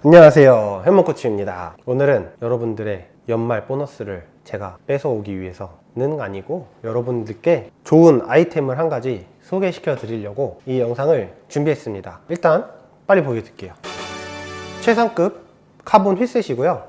안녕하세요, 현몽코치입니다. 오늘은 여러분들의 연말 보너스를 제가 뺏어오기 위해서는 아니고 여러분들께 좋은 아이템을 한 가지 소개시켜 드리려고 이 영상을 준비했습니다. 일단 빨리 보여드릴게요. 최상급 카본 휠셋이고요.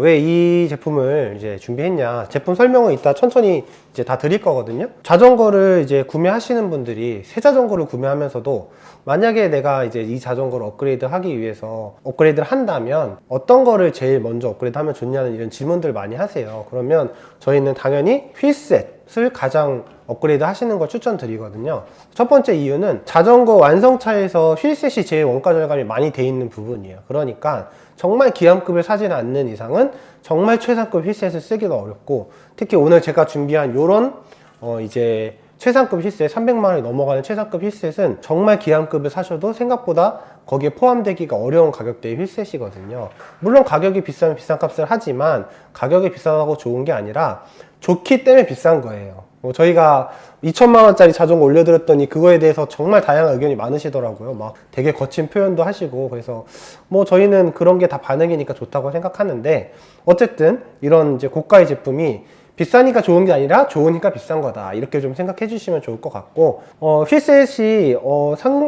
왜 이 제품을 이제 준비했냐, 제품 설명은 이따 천천히 이제 다 드릴 거거든요. 자전거를 이제 구매하시는 분들이 새 자전거를 구매하면서도 만약에 내가 이제 이 자전거를 업그레이드 하기 위해서 업그레이드를 한다면 어떤 거를 제일 먼저 업그레이드 하면 좋냐는 이런 질문들 많이 하세요. 그러면 저희는 당연히 휠셋을 가장 업그레이드 하시는 걸 추천드리거든요. 첫 번째 이유는 자전거 완성차에서 휠셋이 제일 원가 절감이 많이 돼 있는 부분이에요. 그러니까 정말 기암급을 사지는 않는 이상은 정말 최상급 휠셋을 쓰기가 어렵고, 특히 오늘 제가 준비한 요런 이제 최상급 휠셋, 300만 원이 넘어가는 최상급 휠셋은 정말 기암급을 사셔도 생각보다 거기에 포함되기가 어려운 가격대의 휠셋이거든요. 물론 가격이 비싸면 비싼 값을 하지만 가격이 비싸다고 좋은 게 아니라 좋기 때문에 비싼 거예요. 저희가 2천만 원짜리 자전거 올려드렸더니 그거에 대해서 정말 다양한 의견이 많으시더라고요. 막 되게 거친 표현도 하시고, 그래서 뭐 저희는 그런 게 다 반응이니까 좋다고 생각하는데, 어쨌든 이런 이제 고가의 제품이 비싸니까 좋은 게 아니라 좋으니까 비싼 거다, 이렇게 좀 생각해 주시면 좋을 것 같고, 휠셋이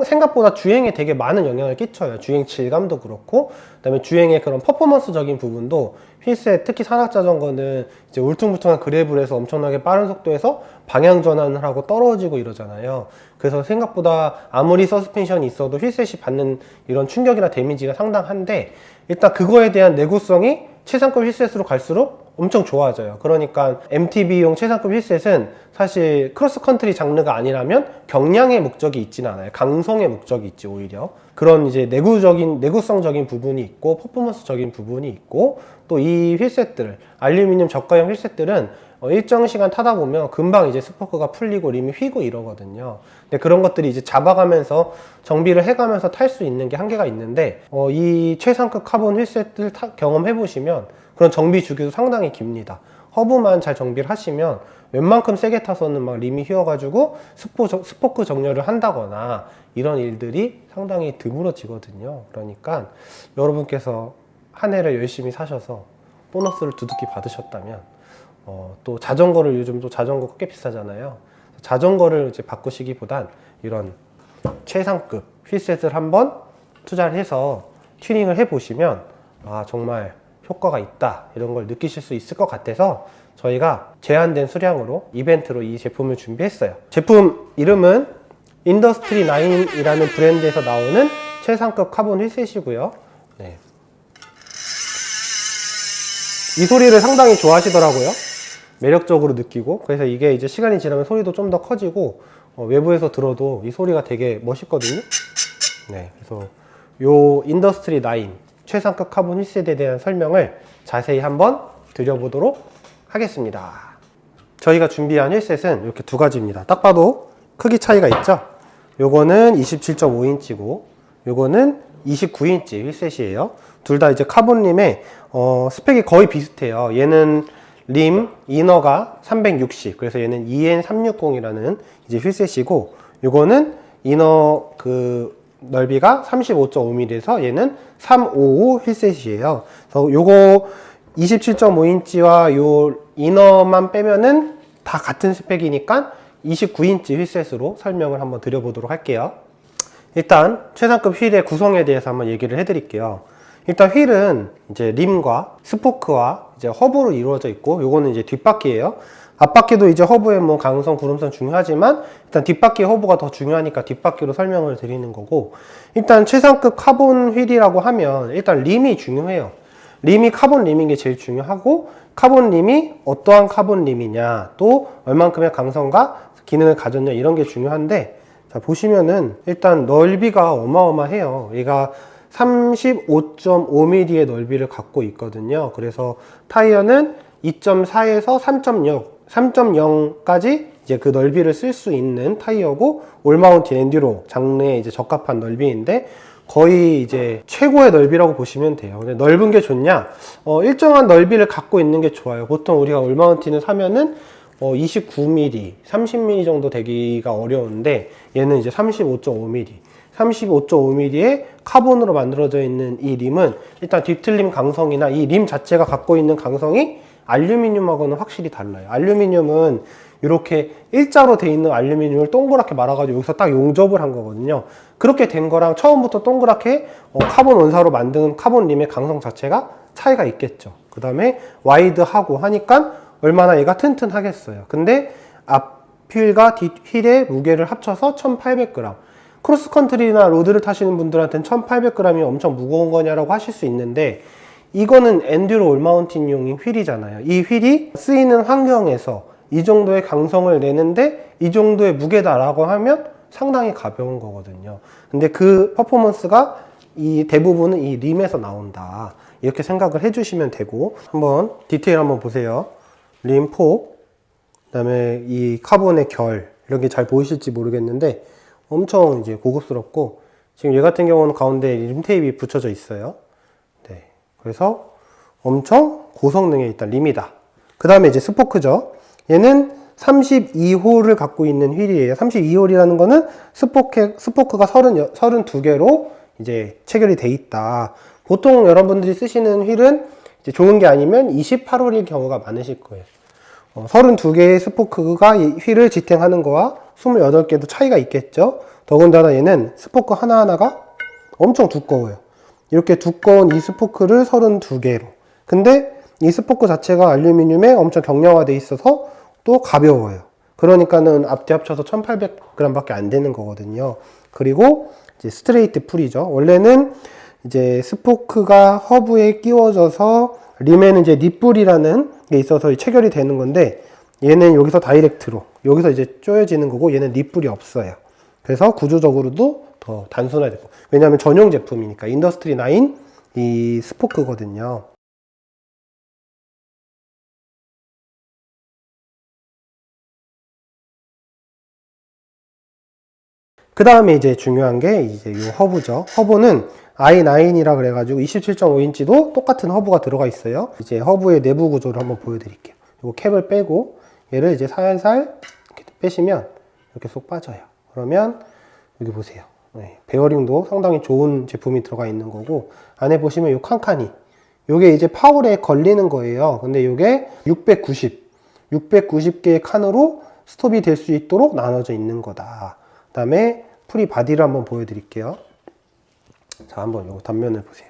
생각보다 주행에 되게 많은 영향을 끼쳐요. 주행 질감도 그렇고, 그 다음에 주행의 그런 퍼포먼스적인 부분도 휠셋, 특히 산악자전거는 이제 울퉁불퉁한 그래블에서 엄청나게 빠른 속도에서 방향 전환을 하고 떨어지고 이러잖아요. 그래서 생각보다 아무리 서스펜션이 있어도 휠셋이 받는 이런 충격이나 데미지가 상당한데, 일단 그거에 대한 내구성이 최상급 휠셋으로 갈수록 엄청 좋아져요. 그러니까 MTB용 최상급 휠셋은 사실 크로스컨트리 장르가 아니라면 경량의 목적이 있지는 않아요. 강성의 목적이 있지, 오히려. 그런 이제 내구성적인 부분이 있고, 퍼포먼스적인 부분이 있고, 또 이 휠셋들, 알루미늄 저가형 휠셋들은 일정 시간 타다 보면 금방 이제 스포크가 풀리고 림이 휘고 이러거든요. 근데 그런 것들이 이제 잡아가면서 정비를 해가면서 탈 수 있는 게 한계가 있는데, 이 최상급 카본 휠셋들 경험해 보시면 그런 정비 주기도 상당히 깁니다. 허브만 잘 정비를 하시면 웬만큼 세게 타서는 막 림이 휘어가지고 스포크 정렬을 한다거나 이런 일들이 상당히 드물어지거든요. 그러니까 여러분께서 한 해를 열심히 사셔서 보너스를 두둑히 받으셨다면, 또 자전거를, 요즘 또 자전거 꽤 비싸잖아요. 자전거를 이제 바꾸시기보단 이런 최상급 휠셋을 한번 투자를 해서 튜닝을 해 보시면 정말 효과가 있다, 이런 걸 느끼실 수 있을 것 같아서 저희가 제한된 수량으로 이벤트로 이 제품을 준비했어요. 제품 이름은 인더스트리 9이라는 브랜드에서 나오는 최상급 카본 휠셋이고요. 네. 이 소리를 상당히 좋아하시더라고요. 매력적으로 느끼고, 그래서 이게 이제 시간이 지나면 소리도 좀 더 커지고, 외부에서 들어도 이 소리가 되게 멋있거든요. 네, 그래서 요 인더스트리 9 최상급 카본 휠셋에 대한 설명을 자세히 한번 드려보도록 하겠습니다. 저희가 준비한 휠셋은 이렇게 두 가지입니다. 딱 봐도 크기 차이가 있죠? 요거는 27.5인치고 요거는 29인치 휠셋이에요. 둘 다 이제 카본 림에 스펙이 거의 비슷해요. 얘는 림 이너가 360, 그래서 얘는 EN360이라는 이제 휠셋이고, 요거는 이너 넓이가 35.5mm에서 얘는 355 휠셋이에요. 그래서 요거 27.5인치와 요 이너만 빼면은 다 같은 스펙이니까 29인치 휠셋으로 설명을 한번 드려보도록 할게요. 일단 최상급 휠의 구성에 대해서 한번 얘기를 해드릴게요. 일단 휠은 이제 림과 스포크와 이제 허브로 이루어져 있고, 요거는 이제 뒷바퀴예요. 앞바퀴도 이제 허브의 뭐 강성, 구름성 중요하지만 일단 뒷바퀴 허브가 더 중요하니까 뒷바퀴로 설명을 드리는 거고, 일단 최상급 카본 휠이라고 하면 일단 림이 중요해요. 림이 카본 림인 게 제일 중요하고, 카본 림이 어떠한 카본 림이냐, 또 얼만큼의 강성과 기능을 가졌냐, 이런 게 중요한데, 자 보시면은 일단 넓이가 어마어마해요. 얘가 35.5mm의 넓이를 갖고 있거든요. 그래서 타이어는 2.4에서 3.0까지 이제 그 넓이를 쓸 수 있는 타이어고, 올마운틴 엔듀로 장르에 이제 적합한 넓이인데 거의 이제 최고의 넓이라고 보시면 돼요. 근데 넓은 게 좋냐? 일정한 넓이를 갖고 있는 게 좋아요. 보통 우리가 올마운틴을 사면은 29mm, 30mm 정도 되기가 어려운데 얘는 이제 35.5mm, 35.5mm의 카본으로 만들어져 있는 이 림은 일단 뒤틀림 강성이나 이 림 자체가 갖고 있는 강성이 알루미늄하고는 확실히 달라요. 알루미늄은 이렇게 일자로 돼 있는 알루미늄을 동그랗게 말아가지고 여기서 딱 용접을 한 거거든요. 그렇게 된 거랑 처음부터 동그랗게 카본 원사로 만든 카본 림의 강성 자체가 차이가 있겠죠. 그 다음에 와이드하고 하니까 얼마나 얘가 튼튼하겠어요. 근데 앞휠과 뒷휠의 무게를 합쳐서 1800g. 크로스컨트리나 로드를 타시는 분들한테는 1800g이 엄청 무거운 거냐라고 하실 수 있는데, 이거는 엔듀로 올마운틴용인 휠이잖아요. 이 휠이 쓰이는 환경에서 이 정도의 강성을 내는데 이 정도의 무게다라고 하면 상당히 가벼운 거거든요. 근데 그 퍼포먼스가 이 대부분은 이 림에서 나온다, 이렇게 생각을 해주시면 되고, 한번 디테일 한번 보세요. 림 폭, 그 다음에 이 카본의 결, 이런 게 잘 보이실지 모르겠는데 엄청 이제 고급스럽고, 지금 얘 같은 경우는 가운데 림 테이프가 붙여져 있어요. 네, 그래서 엄청 고성능의 일단 림이다. 그 다음에 이제 스포크죠. 얘는 32홀을 갖고 있는 휠이에요. 32홀이라는 거는 스포크가 32개로 이제 체결이 돼 있다. 보통 여러분들이 쓰시는 휠은 이제 좋은 게 아니면 28홀일 경우가 많으실 거예요. 32개의 스포크가 이 휠을 지탱하는 거와 28개도 차이가 있겠죠. 더군다나 얘는 스포크 하나하나가 엄청 두꺼워요. 이렇게 두꺼운 이 스포크를 32개로. 근데 이 스포크 자체가 알루미늄에 엄청 경량화되어 있어서 또 가벼워요. 그러니까는 앞뒤 합쳐서 1800g 밖에 안 되는 거거든요. 그리고 이제 스트레이트 풀이죠. 원래는 이제 스포크가 허브에 끼워져서 림에는 이제 립불이라는 게 있어서 체결이 되는 건데, 얘는 여기서 다이렉트로 여기서 이제 쪼여지는 거고, 얘는 립불이 없어요. 그래서 구조적으로도 더 단순화되고, 왜냐하면 전용 제품이니까 인더스트리 9 이 스포크거든요. 그 다음에 이제 중요한 게 이제 이 허브죠. 허브는 i9이라 그래가지고 27.5인치도 똑같은 허브가 들어가 있어요. 이제 허브의 내부 구조를 한번 보여드릴게요. 이 캡을 빼고 얘를 이제 살살 이렇게 빼시면 이렇게 쏙 빠져요. 그러면 여기 보세요. 네, 베어링도 상당히 좋은 제품이 들어가 있는 거고, 안에 보시면 이 칸칸이, 요게 이제 파울에 걸리는 거예요. 근데 요게 690개의 칸으로 스톱이 될 수 있도록 나눠져 있는 거다. 그 다음에 프리 바디를 한번 보여드릴게요. 자, 한번 요 단면을 보세요.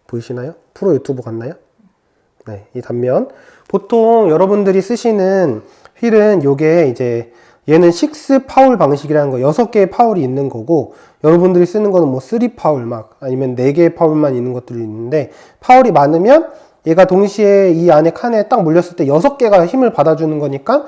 보이시나요? 프로 유튜브 같나요? 네, 이 단면. 보통 여러분들이 쓰시는 휠은 요게 이제 얘는 6 파울 방식이라는 거, 6개의 파울이 있는 거고, 여러분들이 쓰는 거는 뭐 3 파울 막 아니면 4개의 파울만 있는 것들이 있는데, 파울이 많으면 얘가 동시에 이 안에 칸에 딱 물렸을 때 6개가 힘을 받아주는 거니까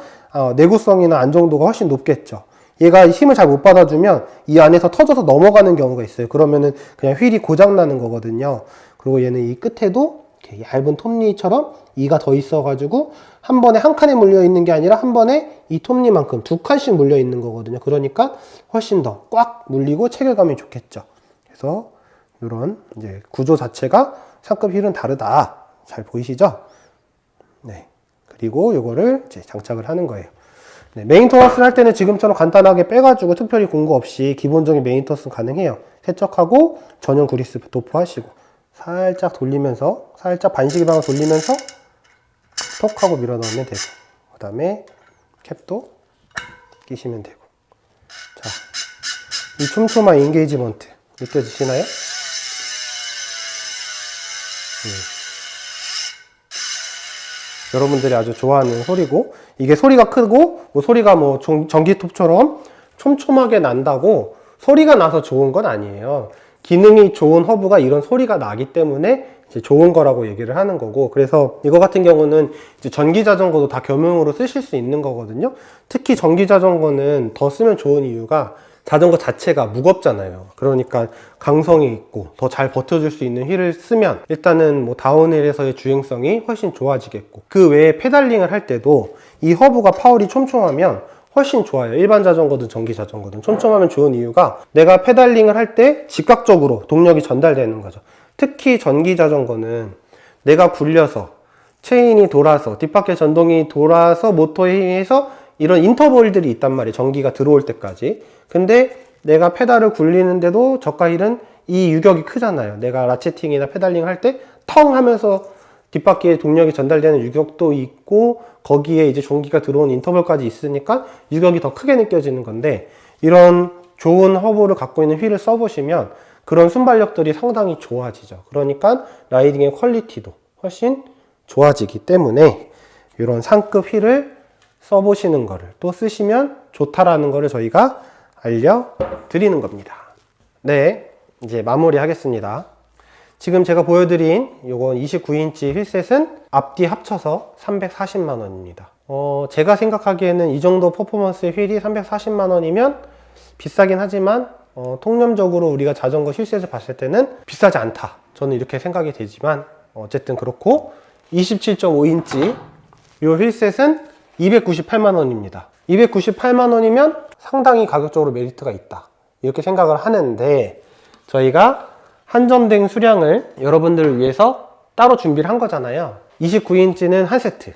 내구성이나 안정도가 훨씬 높겠죠. 얘가 힘을 잘 못 받아주면 이 안에서 터져서 넘어가는 경우가 있어요. 그러면은 그냥 휠이 고장나는 거거든요. 그리고 얘는 이 끝에도 이렇게 얇은 톱니처럼 이가 더 있어가지고 한 번에 한 칸에 물려 있는 게 아니라 한 번에 이 톱니만큼 2칸씩 물려 있는 거거든요. 그러니까 훨씬 더 꽉 물리고 체결감이 좋겠죠. 그래서 이런 이제 구조 자체가 상급 휠은 다르다. 잘 보이시죠? 네. 그리고 이거를 이제 장착을 하는 거예요. 네, 메인터너스를 할 때는 지금처럼 간단하게 빼가지고 특별히 공구 없이 기본적인 메인터너스는 가능해요. 세척하고 전용 그리스 도포하시고 살짝 돌리면서, 살짝 반시계방을 돌리면서 톡 하고 밀어 넣으면 되고, 그 다음에 캡도 끼시면 되고. 자, 이 촘촘한 인게이지먼트 느껴지시나요? 여러분들이 아주 좋아하는 소리고, 이게 소리가 크고 뭐 소리가 뭐 전기톱처럼 촘촘하게 난다고 소리가 나서 좋은 건 아니에요. 기능이 좋은 허브가 이런 소리가 나기 때문에 이제 좋은 거라고 얘기를 하는 거고, 그래서 이거 같은 경우는 이제 전기 자전거도 다 겸용으로 쓰실 수 있는 거거든요. 특히 전기 자전거는 더 쓰면 좋은 이유가 자전거 자체가 무겁잖아요. 그러니까 강성이 있고 더 잘 버텨줄 수 있는 휠을 쓰면 일단은 뭐 다운힐에서의 주행성이 훨씬 좋아지겠고, 그 외에 페달링을 할 때도 이 허브가 파울이 촘촘하면 훨씬 좋아요. 일반 자전거든 전기 자전거든 촘촘하면 좋은 이유가, 내가 페달링을 할 때 즉각적으로 동력이 전달되는 거죠. 특히 전기 자전거는 내가 굴려서 체인이 돌아서 뒷바퀴 전동이 돌아서 모터에 의해서 이런 인터벌들이 있단 말이에요. 전기가 들어올 때까지. 근데 내가 페달을 굴리는데도 저가 힐은 이 유격이 크잖아요. 내가 라체팅이나 페달링 할 때 텅 하면서 뒷바퀴에 동력이 전달되는 유격도 있고 거기에 이제 전기가 들어온 인터벌까지 있으니까 유격이 더 크게 느껴지는 건데, 이런 좋은 허브를 갖고 있는 휠을 써보시면 그런 순발력들이 상당히 좋아지죠. 그러니까 라이딩의 퀄리티도 훨씬 좋아지기 때문에 이런 상급 휠을 써보시는 거를, 또 쓰시면 좋다라는 거를 저희가 알려드리는 겁니다. 네, 이제 마무리 하겠습니다. 지금 제가 보여드린 요건 29인치 휠셋은 앞뒤 합쳐서 340만 원입니다. 제가 생각하기에는 이 정도 퍼포먼스의 휠이 340만 원이면 비싸긴 하지만 통념적으로 우리가 자전거 휠셋을 봤을 때는 비싸지 않다, 저는 이렇게 생각이 되지만 어쨌든 그렇고, 27.5인치 요 휠셋은 298만 원입니다. 298만 원이면 상당히 가격적으로 메리트가 있다, 이렇게 생각을 하는데, 저희가 한정된 수량을 여러분들을 위해서 따로 준비를 한 거잖아요. 29인치는 한 세트,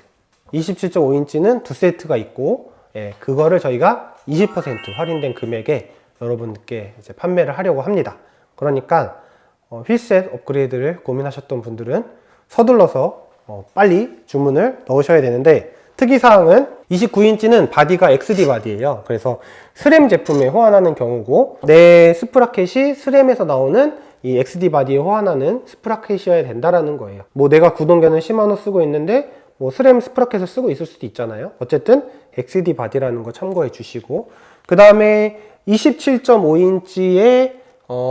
27.5인치는 두 세트가 있고, 그거를 저희가 20% 할인된 금액에 여러분께 이제 판매를 하려고 합니다. 그러니까 휠셋 업그레이드를 고민하셨던 분들은 서둘러서 빨리 주문을 넣으셔야 되는데, 특이사항은 29인치는 바디가 XD 바디예요. 그래서 스램 제품에 호환하는 경우고, 내 스프라켓이 스램에서 나오는 이 XD 바디에 호환하는 스프라켓이어야 된다라는 거예요. 뭐 내가 구동계는 시마노 쓰고 있는데 뭐 스램 스프라켓을 쓰고 있을 수도 있잖아요. 어쨌든 XD 바디라는 거 참고해 주시고, 그 다음에 27.5인치의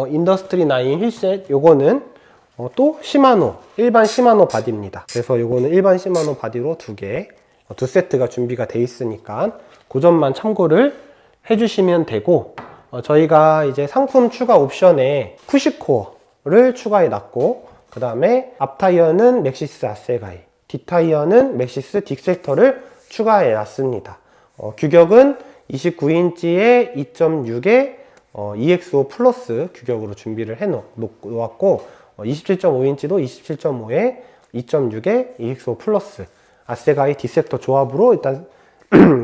인더스트리 9 휠셋, 요거는 또 시마노, 일반 시마노 바디입니다. 그래서 요거는 일반 시마노 바디로 두 세트가 준비가 돼 있으니까 그 점만 참고를 해주시면 되고, 저희가 이제 상품 추가 옵션에 쿠시코어를 추가해 놨고, 그 다음에 앞 타이어는 맥시스 아세가이, 뒷 타이어는 맥시스 딕섹터를 추가해 놨습니다. 규격은 29인치에 2.6에 EXO 플러스 규격으로 준비를 해 놓았고, 27.5인치도 27.5에 2.6에 EXO 플러스 아세가이 딕섹터 조합으로 일단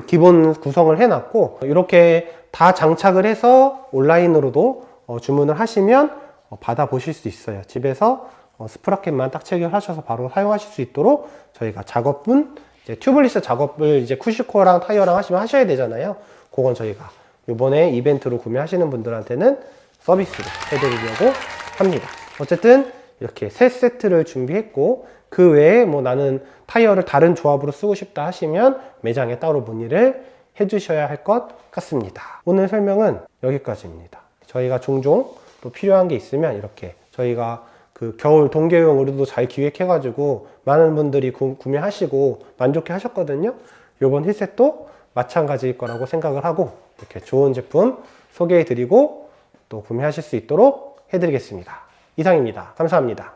기본 구성을 해놨고, 이렇게 다 장착을 해서 온라인으로도 주문을 하시면 받아보실 수 있어요. 집에서 스프라켓만 딱 체결하셔서 바로 사용하실 수 있도록 저희가 작업분, 이제 튜블리스 작업을 이제 쿠시코어랑 타이어랑 하셔야 되잖아요. 그건 저희가 이번에 이벤트로 구매하시는 분들한테는 서비스로 해드리려고 합니다. 어쨌든 이렇게 세 세트를 준비했고, 그 외에 뭐 나는 타이어를 다른 조합으로 쓰고 싶다 하시면 매장에 따로 문의를 해주셔야 할 것 같습니다. 오늘 설명은 여기까지입니다. 저희가 종종 또 필요한 게 있으면 이렇게 저희가 그 겨울 동계용 의류도 잘 기획해가지고 많은 분들이 구매하시고 만족해 하셨거든요. 이번 힐셋도 마찬가지일 거라고 생각을 하고, 이렇게 좋은 제품 소개해 드리고 또 구매하실 수 있도록 해드리겠습니다. 이상입니다. 감사합니다.